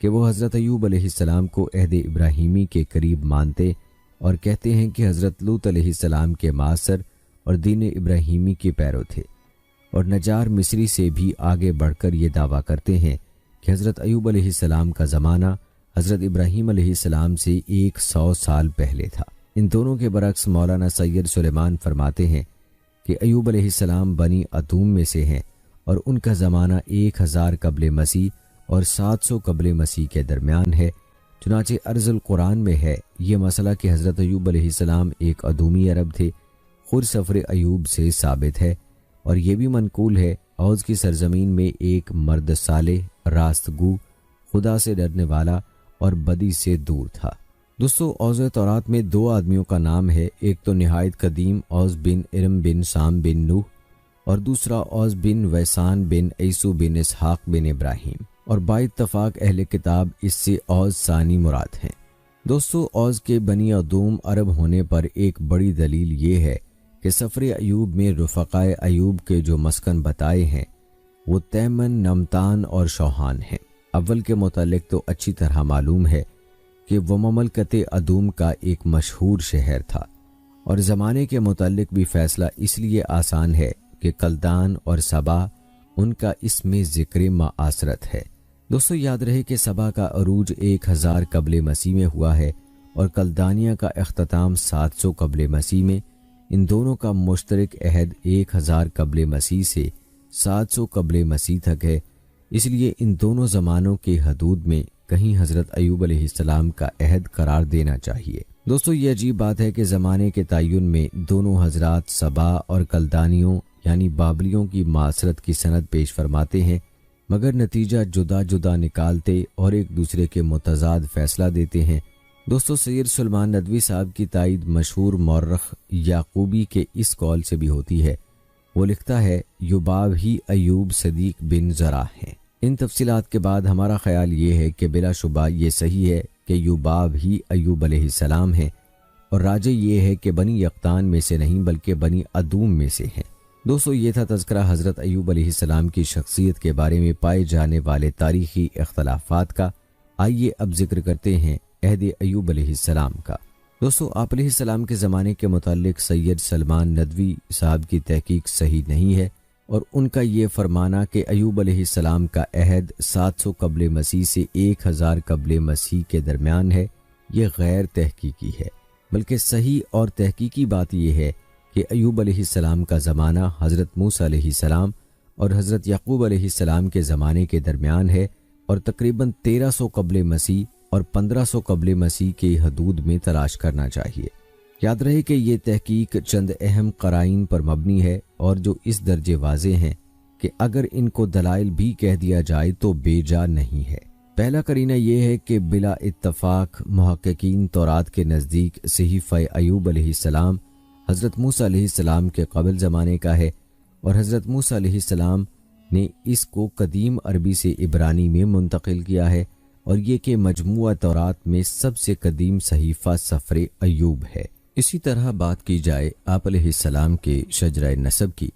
کہ وہ حضرت ایوب علیہ السلام کو عہد ابراہیمی کے قریب مانتے اور کہتے ہیں کہ حضرت لوط علیہ السلام کے معاصر اور دین ابراہیمی کے پیرو تھے، اور نجار مصری سے بھی آگے بڑھ کر یہ دعویٰ کرتے ہیں کہ حضرت ایوب علیہ السلام کا زمانہ حضرت ابراہیم علیہ السلام سے 100 سال پہلے تھا۔ ان دونوں کے برعکس مولانا سید سلیمان فرماتے ہیں کہ ایوب علیہ السلام بنی ادوم میں سے ہیں اور ان کا زمانہ 1000 قبل مسیح اور 700 قبل مسیح کے درمیان ہے۔ چنانچہ ارض القرآن میں ہے یہ مسئلہ کہ حضرت ایوب علیہ السلام ایک ادومی عرب تھے، خود سفر ایوب سے ثابت ہے، اور یہ بھی منقول ہے اوز کی سرزمین میں ایک مرد صالح، راست گو، خدا سے ڈرنے والا اور بدی سے دور تھا۔ دوستو، اوز تورات میں 2 آدمیوں کا نام ہے، ایک تو نہایت قدیم اوز بن ارم بن سام بن نوح اور دوسرا اوز بن ویسان بن عیسو بن اسحاق بن ابراہیم، اور با اتفاق اہل کتاب اس سے اوز ثانی مراد ہیں۔ دوستو، اوز کے بنی ادوم عرب ہونے پر ایک بڑی دلیل یہ ہے کہ سفر ایوب میں رفقائے ایوب کے جو مسکن بتائے ہیں وہ تیمن، نمتان اور شوہان ہیں۔ اول کے متعلق تو اچھی طرح معلوم ہے کہ وہ مملکت ادوم کا ایک مشہور شہر تھا، اور زمانے کے متعلق بھی فیصلہ اس لیے آسان ہے کہ کلدان اور سبا ان کا اس میں ذکر معاصرت ہے۔ دوستو، یاد رہے کہ سبا کا عروج 1000 قبل مسیح میں ہوا ہے اور کلدانیہ کا اختتام 700 قبل مسیح میں۔ ان دونوں کا مشترک عہد 1000 قبل مسیح سے 700 قبل مسیح تک ہے، اس لیے ان دونوں زمانوں کے حدود میں کہیں حضرت ایوب علیہ السلام کا عہد قرار دینا چاہیے۔ دوستو، یہ عجیب بات ہے کہ زمانے کے تعین میں دونوں حضرات سبا اور کلدانیوں یعنی بابلیوں کی معاصرت کی سند پیش فرماتے ہیں، مگر نتیجہ جدا جدا نکالتے اور ایک دوسرے کے متضاد فیصلہ دیتے ہیں۔ دوستو، سید سلیمان ندوی صاحب کی تائید مشہور مورخ یعقوبی کے اس قول سے بھی ہوتی ہے۔ وہ لکھتا ہے یوباب ہی ایوب صدیق بن زرع ہیں۔ ان تفصیلات کے بعد ہمارا خیال یہ ہے کہ بلا شبہ یہ صحیح ہے کہ یوباب ہی ایوب علیہ السلام ہیں، اور راجح یہ ہے کہ بنی یقطان میں سے نہیں بلکہ بنی ادوم میں سے ہیں۔ دوستو، یہ تھا تذکرہ حضرت ایوب علیہ السلام کی شخصیت کے بارے میں پائے جانے والے تاریخی اختلافات کا۔ آئیے اب ذکر کرتے ہیں عہد ایوب علیہ السلام کا۔ دوستو، آپ علیہ السلام کے زمانے کے متعلق سید سلیمان ندوی صاحب کی تحقیق صحیح نہیں ہے، اور ان کا یہ فرمانا کہ ایوب علیہ السلام کا عہد 700 قبل مسیح سے 1000 قبل مسیح کے درمیان ہے، یہ غیر تحقیقی ہے، بلکہ صحیح اور تحقیقی بات یہ ہے کہ ایوب علیہ السلام کا زمانہ حضرت موسیٰ علیہ السلام اور حضرت یعقوب علیہ السلام کے زمانے کے درمیان ہے، اور تقریباً 1300 قبل مسیح اور 1500 قبل مسیح کی حدود میں تلاش کرنا چاہیے۔ یاد رہے کہ یہ تحقیق چند اہم قرائن پر مبنی ہے، اور جو اس درجے واضح ہیں کہ اگر ان کو دلائل بھی کہہ دیا جائے تو بے جا نہیں ہے۔ پہلا قرینہ یہ ہے کہ بلا اتفاق محققین تورات کے نزدیک صحیفہ ایوب علیہ السلام حضرت موسیٰ علیہ السلام کے قبل زمانے کا ہے، اور حضرت موسیٰ علیہ السلام نے اس کو قدیم عربی سے عبرانی میں منتقل کیا ہے، اور یہ کہ مجموعہ تورات میں سب سے قدیم صحیفہ سفر ایوب ہے۔ اسی طرح بات کی جائے آپ علیہ السلام کے شجرہ نسب کی،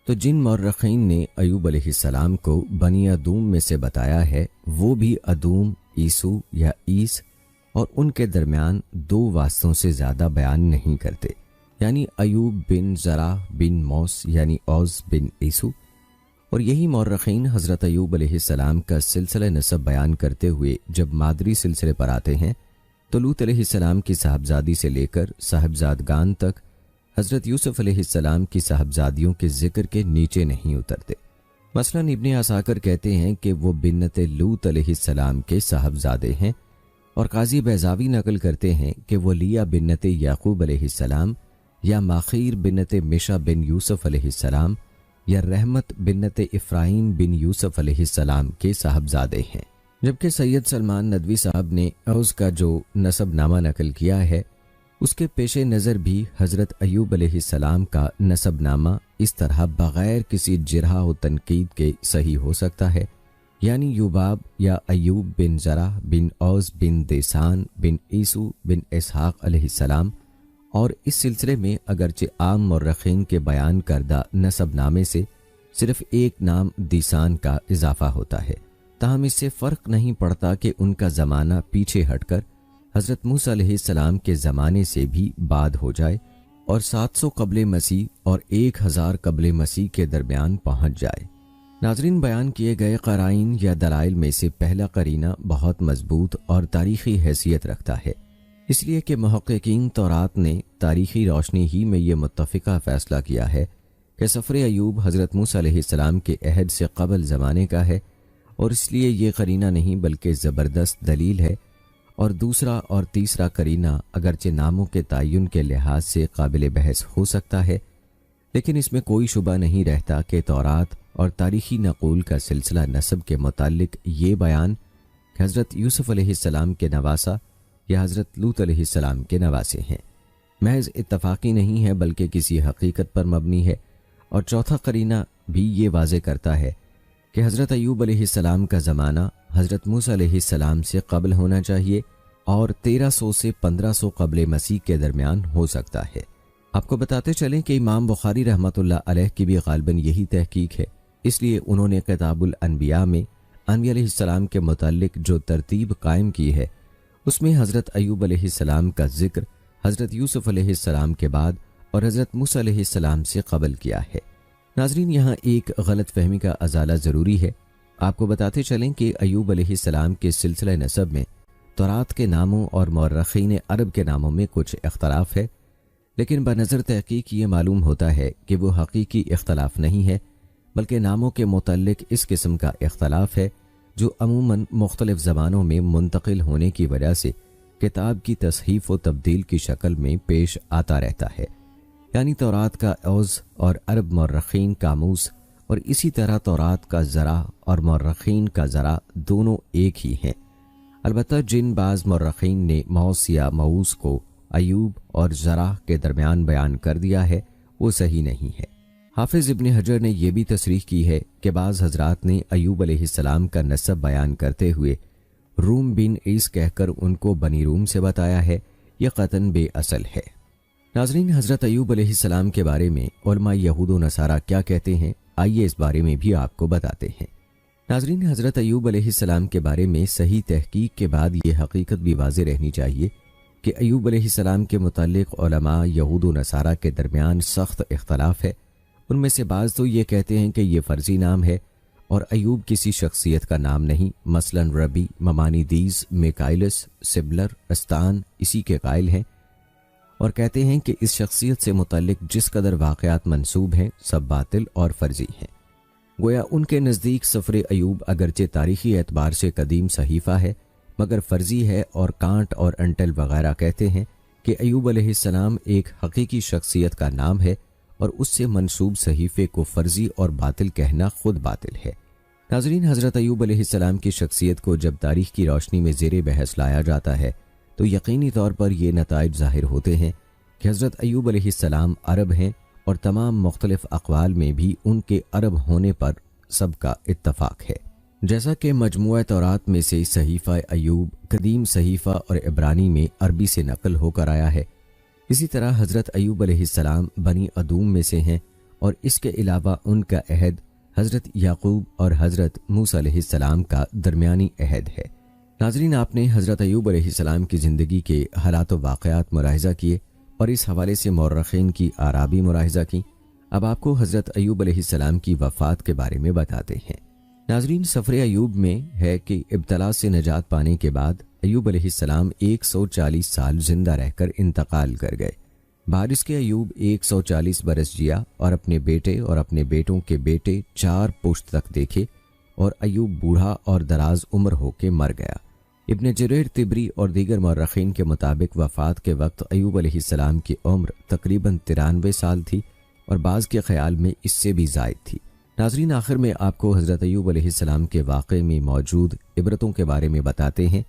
تو جن مورخین نے ایوب علیہ السلام کو بنی ادوم میں سے بتایا ہے وہ بھی ادوم، عیسو یا عیس، اور ان کے درمیان 2 واسطوں سے زیادہ بیان نہیں کرتے، یعنی ایوب بن زرع بن موس یعنی اوز بن عیسو۔ اور یہی مورخین حضرت ایوب علیہ السلام کا سلسلہ نسب بیان کرتے ہوئے جب مادری سلسلے پر آتے ہیں تو لوط علیہ السلام کی صاحبزادی سے لے کر صاحبزادگان تک حضرت یوسف علیہ السلام کی صاحبزادیوں کے ذکر کے نیچے نہیں اترتے۔ مثلا ابن عساکر کہتے ہیں کہ وہ بنت لوط علیہ السلام کے صاحبزادے ہیں، اور قاضی بیضاوی نقل کرتے ہیں کہ وہ لیا بنت یعقوب علیہ السلام یا ماخیر بنت مشا بن یوسف علیہ السلام یا رحمت بنت افراہیم بن یوسف علیہ السلام کے صاحبزادے ہیں۔ جبکہ سید سلیمان ندوی صاحب نے اوز کا جو نسب نامہ نقل کیا ہے اس کے پیش نظر بھی حضرت ایوب علیہ السلام کا نسب نامہ اس طرح بغیر کسی جرح و تنقید کے صحیح ہو سکتا ہے، یعنی یوباب یا ایوب بن زرع بن اوز بن دیسان بن عیسو بن اسحاق علیہ السلام، اور اس سلسلے میں اگرچہ عام مورخین کے بیان کردہ نسب نامے سے صرف ایک نام دیسان کا اضافہ ہوتا ہے، تاہم اس سے فرق نہیں پڑتا کہ ان کا زمانہ پیچھے ہٹ کر حضرت موسیٰ علیہ السلام کے زمانے سے بھی بعد ہو جائے اور 700 قبل مسیح اور 1000 قبل مسیح کے درمیان پہنچ جائے۔ ناظرین، بیان کیے گئے قرائن یا دلائل میں سے پہلا قرینہ بہت مضبوط اور تاریخی حیثیت رکھتا ہے، اس لیے کہ محققین تورات نے تاریخی روشنی ہی میں یہ متفقہ فیصلہ کیا ہے کہ سفر ایوب حضرت موسیٰ علیہ السلام کے عہد سے قبل زمانے کا ہے، اور اس لیے یہ قرینہ نہیں بلکہ زبردست دلیل ہے۔ اور دوسرا اور تیسرا قرینہ اگرچہ ناموں کے تعین کے لحاظ سے قابل بحث ہو سکتا ہے، لیکن اس میں کوئی شبہ نہیں رہتا کہ تورات اور تاریخی نقول کا سلسلہ نسب کے متعلق یہ بیان کہ حضرت یوسف علیہ السلام کے نواسہ یا حضرت لوط علیہ السلام کے نواسے ہیں، محض اتفاقی نہیں ہے بلکہ کسی حقیقت پر مبنی ہے۔ اور چوتھا قرینہ بھی یہ واضح کرتا ہے کہ حضرت ایوب علیہ السلام کا زمانہ حضرت موسیٰ علیہ السلام سے قبل ہونا چاہیے اور 1300 سے 1500 قبل مسیح کے درمیان ہو سکتا ہے۔ آپ کو بتاتے چلیں کہ امام بخاری رحمۃ اللہ علیہ کی بھی غالباً یہی تحقیق ہے، اس لیے انہوں نے کتاب الانبیاء میں انبیاء علیہ السلام کے متعلق جو ترتیب قائم کی ہے اس میں حضرت ایوب علیہ السلام کا ذکر حضرت یوسف علیہ السلام کے بعد اور حضرت موسیٰ علیہ السلام سے قبل کیا ہے۔ ناظرین، یہاں ایک غلط فہمی کا ازالہ ضروری ہے۔ آپ کو بتاتے چلیں کہ ایوب علیہ السلام کے سلسلہ نسب میں تورات کے ناموں اور مورخین عرب کے ناموں میں کچھ اختلاف ہے، لیکن بنظر تحقیق یہ معلوم ہوتا ہے کہ وہ حقیقی اختلاف نہیں ہے بلکہ ناموں کے متعلق اس قسم کا اختلاف ہے جو عموماً مختلف زبانوں میں منتقل ہونے کی وجہ سے کتاب کی تصحیف و تبدیل کی شکل میں پیش آتا رہتا ہے، یعنی تورات کا عوض اور عرب مورخین قاموس، اور اسی طرح تورات کا ذرا اور مورخین کا ذرا دونوں ایک ہی ہیں۔ البتہ جن بعض مورخین نے موس یا موس کو ایوب اور ذرا کے درمیان بیان کر دیا ہے وہ صحیح نہیں ہے۔ حافظ ابن حجر نے یہ بھی تصریح کی ہے کہ بعض حضرات نے ایوب علیہ السلام کا نسب بیان کرتے ہوئے روم بن عیس کہہ کر ان کو بنی روم سے بتایا ہے، یہ قطعاً بے اصل ہے۔ ناظرین، حضرت ایوب علیہ السلام کے بارے میں علماء یہود و نصارہ کیا کہتے ہیں، آئیے اس بارے میں بھی آپ کو بتاتے ہیں۔ ناظرین، حضرت ایوب علیہ السلام کے بارے میں صحیح تحقیق کے بعد یہ حقیقت بھی واضح رہنی چاہیے کہ ایوب علیہ السلام کے متعلق علماء یہود و نصارہ کے درمیان سخت اختلاف ہے۔ ان میں سے بعض تو یہ کہتے ہیں کہ یہ فرضی نام ہے اور ایوب کسی شخصیت کا نام نہیں، مثلا ربی، ممانیدیز، میکائلس، سبلر، استان اسی کے قائل ہیں، اور کہتے ہیں کہ اس شخصیت سے متعلق جس قدر واقعات منسوب ہیں سب باطل اور فرضی ہیں۔ گویا ان کے نزدیک سفر ایوب اگرچہ تاریخی اعتبار سے قدیم صحیفہ ہے مگر فرضی ہے، اور کانٹ اور انٹل وغیرہ کہتے ہیں کہ ایوب علیہ السلام ایک حقیقی شخصیت کا نام ہے اور اس سے منسوب صحیفے کو فرضی اور باطل کہنا خود باطل ہے۔ ناظرین، حضرت ایوب علیہ السلام کی شخصیت کو جب تاریخ کی روشنی میں زیر بحث لایا جاتا ہے تو یقینی طور پر یہ نتائج ظاہر ہوتے ہیں کہ حضرت ایوب علیہ السلام عرب ہیں، اور تمام مختلف اقوال میں بھی ان کے عرب ہونے پر سب کا اتفاق ہے۔ جیسا کہ مجموعہ تورات میں سے صحیفہ ایوب قدیم صحیفہ اور عبرانی میں عربی سے نقل ہو کر آیا ہے، اسی طرح حضرت ایوب علیہ السلام بنی ادوم میں سے ہیں، اور اس کے علاوہ ان کا عہد حضرت یعقوب اور حضرت موسیٰ علیہ السلام کا درمیانی عہد ہے۔ ناظرین، آپ نے حضرت ایوب علیہ السلام کی زندگی کے حالات و واقعات ملاحظہ کیے اور اس حوالے سے مورخین کی آراء بھی ملاحظہ کی۔ اب آپ کو حضرت ایوب علیہ السلام کی وفات کے بارے میں بتاتے ہیں۔ ناظرین، سفر ایوب میں ہے کہ ابتلا سے نجات پانے کے بعد ایوب علیہ السلام 140 سال زندہ رہ کر انتقال کر گئے۔ بعد اس کے ایوب 140 برس جیا اور اپنے بیٹے اور اپنے بیٹوں کے بیٹے 4 پشت تک دیکھے، اور ایوب بوڑھا اور دراز عمر ہو کے مر گیا۔ ابن جریر طبری اور دیگر مورخین کے مطابق وفات کے وقت ایوب علیہ السلام کی عمر تقریباً 93 سال تھی، اور بعض کے خیال میں اس سے بھی زائد تھی۔ ناظرین، آخر میں آپ کو حضرت ایوب علیہ السلام کے واقعے میں موجود عبرتوں کے بارے میں بتاتے ہیں۔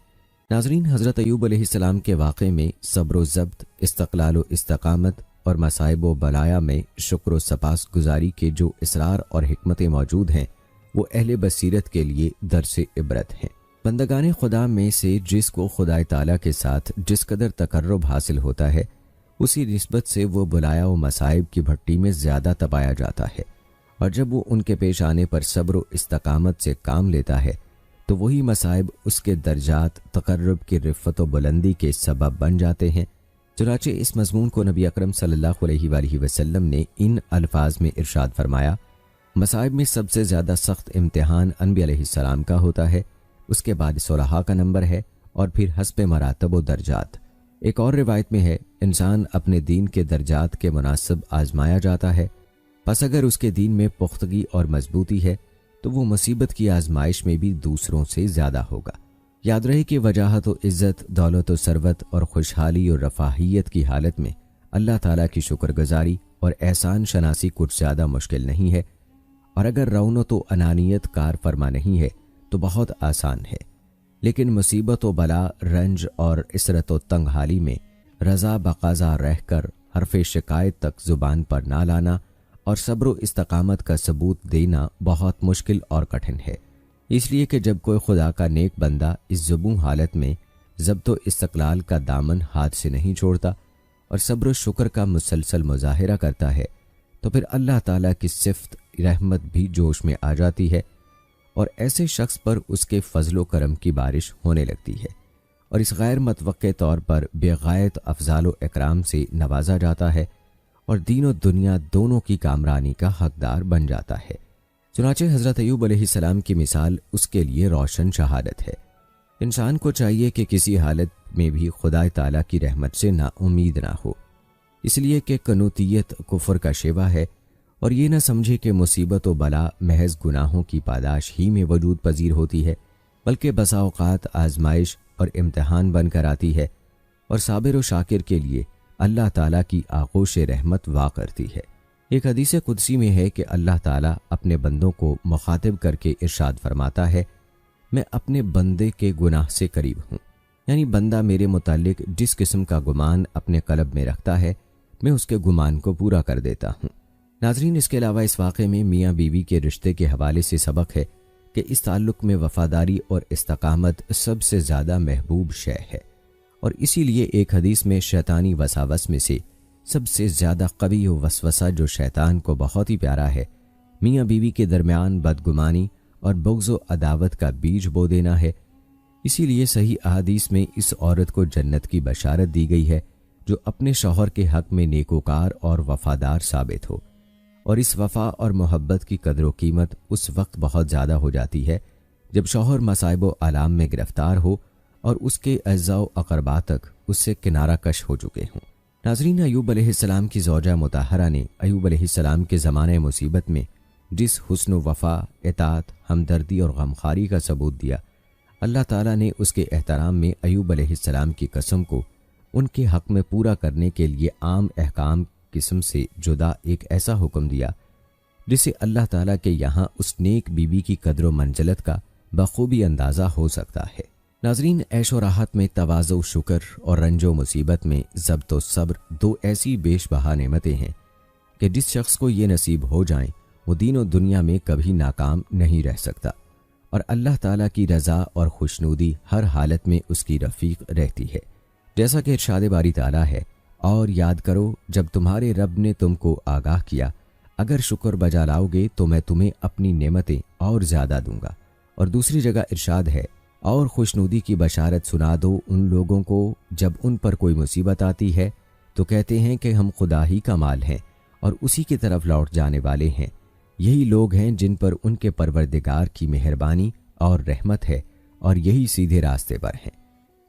ناظرین، حضرت ایوب علیہ السلام کے واقعے میں صبر و ضبط، استقلال و استقامت اور مصائب و بلایا میں شکر و سپاس گزاری کے جو اسرار اور حکمتیں موجود ہیں وہ اہل بصیرت کے لیے درس عبرت ہیں۔ بندگان خدا میں سے جس کو خدا تعالیٰ کے ساتھ جس قدر تقرب حاصل ہوتا ہے اسی نسبت سے وہ بلایا و مصائب کی بھٹی میں زیادہ تپایا جاتا ہے، اور جب وہ ان کے پیش آنے پر صبر و استقامت سے کام لیتا ہے تو وہی مصائب اس کے درجات تقرب کی رفت و بلندی کے سبب بن جاتے ہیں۔ چنانچہ اس مضمون کو نبی اکرم صلی اللہ علیہ وآلہ وسلم نے ان الفاظ میں ارشاد فرمایا، مصائب میں سب سے زیادہ سخت امتحان انبیاء علیہ السلام کا ہوتا ہے، اس کے بعد صلحاء کا نمبر ہے اور پھر حسب مراتب و درجات۔ ایک اور روایت میں ہے، انسان اپنے دین کے درجات کے مناسب آزمایا جاتا ہے، پس اگر اس کے دین میں پختگی اور مضبوطی ہے تو وہ مصیبت کی آزمائش میں بھی دوسروں سے زیادہ ہوگا۔ یاد رہے کہ وجاہت و عزت، دولت و ثروت اور خوشحالی اور رفاہیت کی حالت میں اللہ تعالیٰ کی شکر گزاری اور احسان شناسی کچھ زیادہ مشکل نہیں ہے، اور اگر رونت و انانیت کار فرما نہیں ہے تو بہت آسان ہے، لیکن مصیبت و بلا، رنج اور عسرت و تنگ حالی میں رضا بقضا رہ کر حرف شکایت تک زبان پر نہ لانا اور صبر و استقامت کا ثبوت دینا بہت مشکل اور کٹھن ہے، اس لیے کہ جب کوئی خدا کا نیک بندہ اس زبوں حالت میں ضبط و استقلال کا دامن ہاتھ سے نہیں چھوڑتا اور صبر و شکر کا مسلسل مظاہرہ کرتا ہے تو پھر اللہ تعالیٰ کی صفت رحمت بھی جوش میں آ جاتی ہے اور ایسے شخص پر اس کے فضل و کرم کی بارش ہونے لگتی ہے اور اس غیر متوقع طور پر بے غایت افضال و اکرام سے نوازا جاتا ہے اور دین و دنیا دونوں کی کامرانی کا حقدار بن جاتا ہے۔ چنانچہ حضرت ایوب علیہ السلام کی مثال اس کے لیے روشن شہادت ہے۔ انسان کو چاہیے کہ کسی حالت میں بھی خدا تعالیٰ کی رحمت سے نا امید نہ ہو، اس لیے کہ قنوطیت کفر کا شیوا ہے، اور یہ نہ سمجھے کہ مصیبت و بلا محض گناہوں کی پاداش ہی میں وجود پذیر ہوتی ہے، بلکہ بسا اوقات آزمائش اور امتحان بن کر آتی ہے، اور صابر و شاکر کے لیے اللہ تعالیٰ کی آغوش رحمت وا کرتی ہے۔ ایک حدیث قدسی میں ہے کہ اللہ تعالیٰ اپنے بندوں کو مخاطب کر کے ارشاد فرماتا ہے، میں اپنے بندے کے گناہ سے قریب ہوں، یعنی بندہ میرے متعلق جس قسم کا گمان اپنے قلب میں رکھتا ہے میں اس کے گمان کو پورا کر دیتا ہوں۔ ناظرین، اس کے علاوہ اس واقعے میں میاں بیوی کے رشتے کے حوالے سے سبق ہے کہ اس تعلق میں وفاداری اور استقامت سب سے زیادہ محبوب شے ہے، اور اسی لیے ایک حدیث میں شیطانی وساوس میں سے سب سے زیادہ قوی و وسوسہ جو شیطان کو بہت ہی پیارا ہے، میاں بیوی کے درمیان بدگمانی اور بغض و عداوت کا بیج بو دینا ہے۔ اسی لیے صحیح احادیث میں اس عورت کو جنت کی بشارت دی گئی ہے جو اپنے شوہر کے حق میں نیکوکار اور وفادار ثابت ہو، اور اس وفا اور محبت کی قدر و قیمت اس وقت بہت زیادہ ہو جاتی ہے جب شوہر مصائب و آلام میں گرفتار ہو اور اس کے اعزاء و اقربا تک اس سے کنارہ کش ہو چکے ہوں۔ ناظرین، ایوب علیہ السلام کی زوجہ مطہرہ نے ایوب علیہ السلام کے زمانہ مصیبت میں جس حسن و وفا، اطاعت، ہمدردی اور غمخواری کا ثبوت دیا، اللہ تعالیٰ نے اس کے احترام میں ایوب علیہ السلام کی قسم کو ان کے حق میں پورا کرنے کے لیے عام احکام قسم سے جدا ایک ایسا حکم دیا جسے اللہ تعالیٰ کے یہاں اس نیک بیوی کی قدر و منزلت کا بخوبی اندازہ ہو سکتا ہے۔ ناظرین، عیش و راحت میں تواضع و شکر اور رنج و مصیبت میں ضبط و صبر دو ایسی بیش بہا نعمتیں ہیں کہ جس شخص کو یہ نصیب ہو جائیں وہ دین و دنیا میں کبھی ناکام نہیں رہ سکتا، اور اللہ تعالیٰ کی رضا اور خوشنودی ہر حالت میں اس کی رفیق رہتی ہے، جیسا کہ ارشاد باری تعالیٰ ہے، اور یاد کرو جب تمہارے رب نے تم کو آگاہ کیا، اگر شکر بجا لاؤ گے تو میں تمہیں اپنی نعمتیں اور زیادہ دوں گا۔ اور دوسری جگہ ارشاد ہے، اور خوشنودی کی بشارت سنا دو ان لوگوں کو جب ان پر کوئی مصیبت آتی ہے تو کہتے ہیں کہ ہم خدا ہی کا مال ہیں اور اسی کی طرف لوٹ جانے والے ہیں، یہی لوگ ہیں جن پر ان کے پروردگار کی مہربانی اور رحمت ہے اور یہی سیدھے راستے پر ہیں۔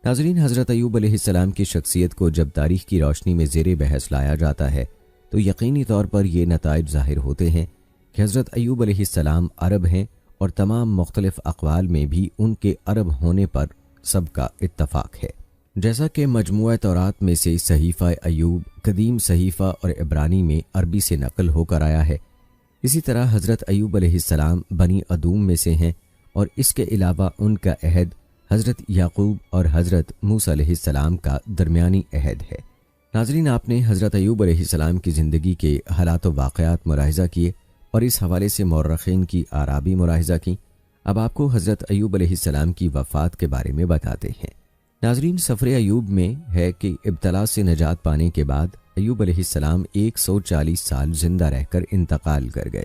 ناظرین، حضرت ایوب علیہ السلام کی شخصیت کو جب تاریخ کی روشنی میں زیر بحث لایا جاتا ہے تو یقینی طور پر یہ نتائج ظاہر ہوتے ہیں کہ حضرت ایوب علیہ السلام عرب ہیں، اور تمام مختلف اقوال میں بھی ان کے عرب ہونے پر سب کا اتفاق ہے، جیسا کہ مجموعہ تورات میں سے صحیفہ ایوب قدیم صحیفہ اور عبرانی میں عربی سے نقل ہو کر آیا ہے۔ اسی طرح حضرت ایوب علیہ السلام بنی ادوم میں سے ہیں، اور اس کے علاوہ ان کا عہد حضرت یعقوب اور حضرت موسیٰ علیہ السلام کا درمیانی عہد ہے۔ ناظرین، آپ نے حضرت ایوب علیہ السلام کی زندگی کے حالات و واقعات ملاحظہ کیے اور اس حوالے سے مورخین کی آراء بھی ملاحظہ کی۔ اب آپ کو حضرت ایوب علیہ السلام کی وفات کے بارے میں بتاتے ہیں۔ ناظرین، سفر ایوب میں ہے کہ ابتلا سے نجات پانے کے بعد ایوب علیہ السلام 140 سال زندہ رہ کر انتقال کر گئے۔